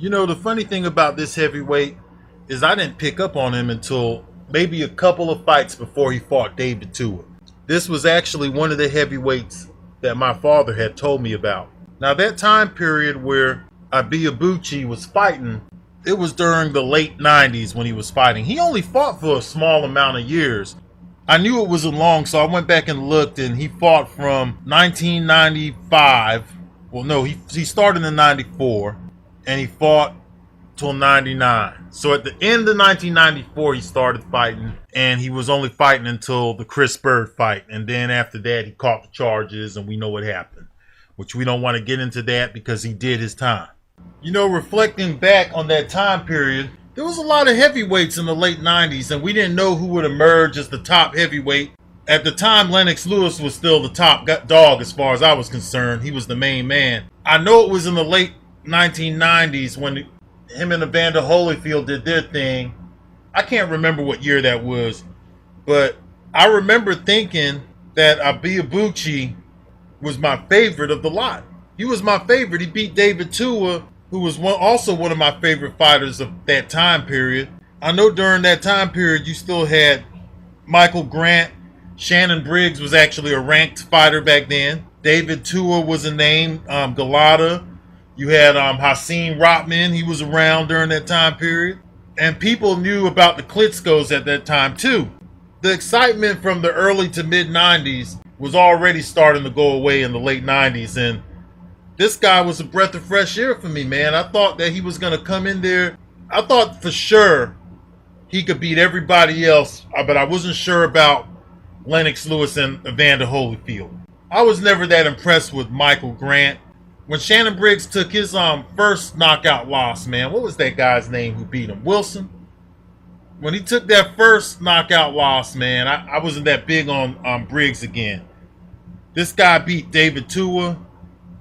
You know, the funny thing about this heavyweight is I didn't pick up on him until maybe a couple of fights before he fought David Tua. This was actually one of the heavyweights that my father had told me about. Now, that time period where Ibeabучи was fighting, it was during the late 90s when he was fighting. He only fought for a small amount of years. I knew it wasn't long, so I went back and looked, and he fought from 1995. Well, no, he started in 94, and he fought till 99. So at the end of 1994, he started fighting, and he was only fighting until the Chris Bird fight. And then after that, he caught the charges, and we know what happened, which we don't want to get into that because he did his time. You know, reflecting back on that time period, there was a lot of heavyweights in the late 90s, and we didn't know who would emerge as the top heavyweight. At the time, Lennox Lewis was still the top dog as far as I was concerned. He was the main man. I know it was in the late 1990s when him and Evander Holyfield did their thing. I can't remember what year that was, but I remember thinking that Ibeabучi was my favorite of the lot. He was my favorite. He beat David Tua, who was also one of my favorite fighters of that time period. I know during that time period you still had Michael Grant. Shannon Briggs was actually a ranked fighter back then. David Tua was a name. Galata. You had Hasim Rotman. He was around during that time period. And people knew about the Klitschko's at that time too. The excitement from the early to mid 90s was already starting to go away in the late 90s. And this guy was a breath of fresh air for me, man. I thought that he was going to come in there. I thought for sure he could beat everybody else, but I wasn't sure about Lennox Lewis and Evander Holyfield. I was never that impressed with Michael Grant. When Shannon Briggs took his first knockout loss, man, what was that guy's name who beat him? Wilson? When he took that first knockout loss, man, I wasn't that big on Briggs again. This guy beat David Tua,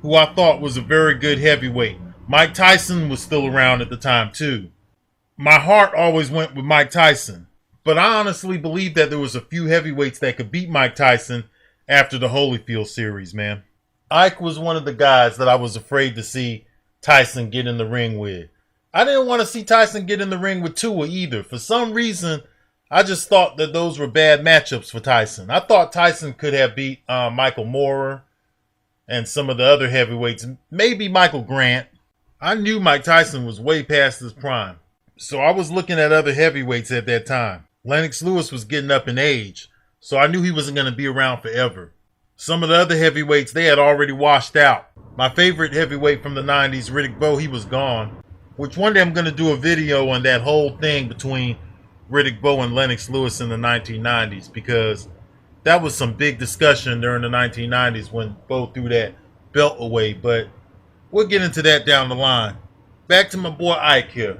who I thought was a very good heavyweight. Mike Tyson was still around at the time too. My heart always went with Mike Tyson, but I honestly believe that there was a few heavyweights that could beat Mike Tyson after the Holyfield series, man. Ike was one of the guys that I was afraid to see Tyson get in the ring with. I didn't want to see Tyson get in the ring with Tua either. For some reason, I just thought that those were bad matchups for Tyson. I thought Tyson could have beat Michael Moorer and some of the other heavyweights, maybe Michael Grant. I knew Mike Tyson was way past his prime. So I was looking at other heavyweights at that time. Lennox Lewis was getting up in age, so I knew he wasn't going to be around forever. Some of the other heavyweights, they had already washed out. My favorite heavyweight from the 90s, Riddick Bowe, he was gone. Which one day I'm going to do a video on that whole thing between Riddick Bowe and Lennox Lewis in the 1990s, because that was some big discussion during the 1990s when Bowe threw that belt away. But we'll get into that down the line. Back to my boy Ike here.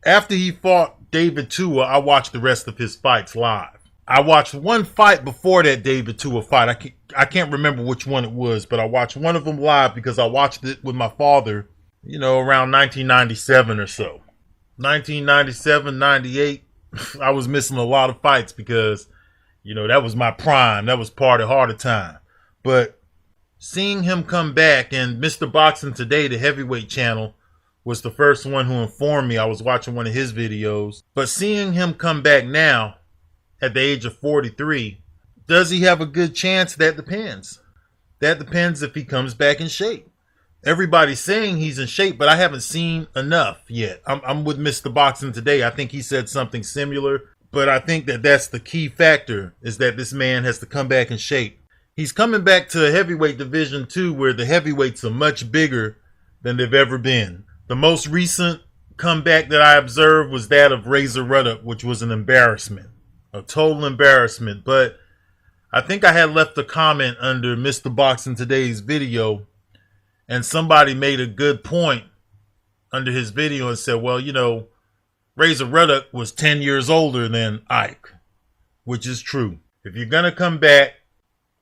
After he fought David Tua, I watched the rest of his fights live. I watched one fight before that David Tua fight. I can't remember which one it was, but I watched one of them live because I watched it with my father, you know, around 1997 or so. 1997, 98, I was missing a lot of fights because, you know, that was my prime. That was part of harder time. But seeing him come back, and Mr. Boxing Today, the heavyweight channel, was the first one who informed me. I was watching one of his videos. But seeing him come back now, at the age of 43, does he have a good chance? That depends. That depends if he comes back in shape. Everybody's saying he's in shape, but I haven't seen enough yet. I'm with Mr. Boxing Today. I think he said something similar, but I think that that's the key factor, is that this man has to come back in shape. He's coming back to a heavyweight division too, where the heavyweights are much bigger than they've ever been. The most recent comeback that I observed was that of Razor Ruddock, which was an embarrassment. A total embarrassment. But I think I had left a comment under Mr. Boxing Today's video, and somebody made a good point under his video and said, well, you know, Razor Ruddock was 10 years older than Ike, which is true. If you're going to come back,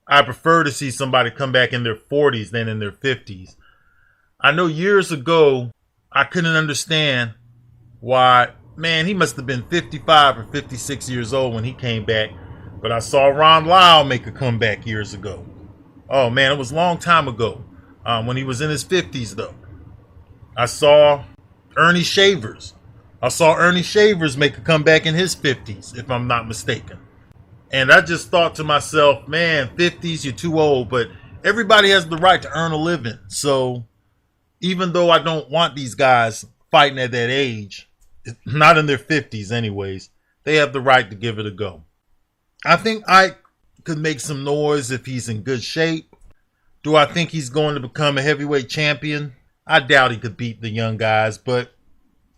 I prefer to see somebody come back in their 40s than in their 50s. I know years ago, I couldn't understand why. Man, he must have been 55 or 56 years old when he came back. But I saw Ron Lyle make a comeback years ago. Oh, man, it was a long time ago. When he was in his 50s, though. I saw Ernie Shavers. I saw Ernie Shavers make a comeback in his 50s, if I'm not mistaken. And I just thought to myself, man, 50s, you're too old. But everybody has the right to earn a living. So even though I don't want these guys fighting at that age, not in their 50s anyways, they have the right to give it a go. I think Ike could make some noise if he's in good shape. Do I think he's going to become a heavyweight champion? I doubt he could beat the young guys, but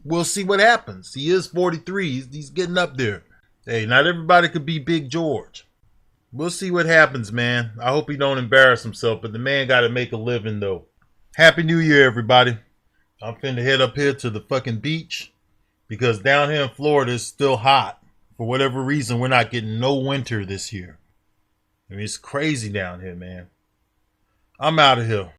we'll see what happens. He is 43. He's getting up there. Hey, not everybody could be Big George. We'll see what happens, man. I hope he don't embarrass himself, but the man got to make a living, though. Happy New Year, everybody. I'm finna head up here to the fucking beach because down here in Florida it's still hot. For whatever reason, we're not getting no winter this year. I mean, it's crazy down here, man. I'm out of here.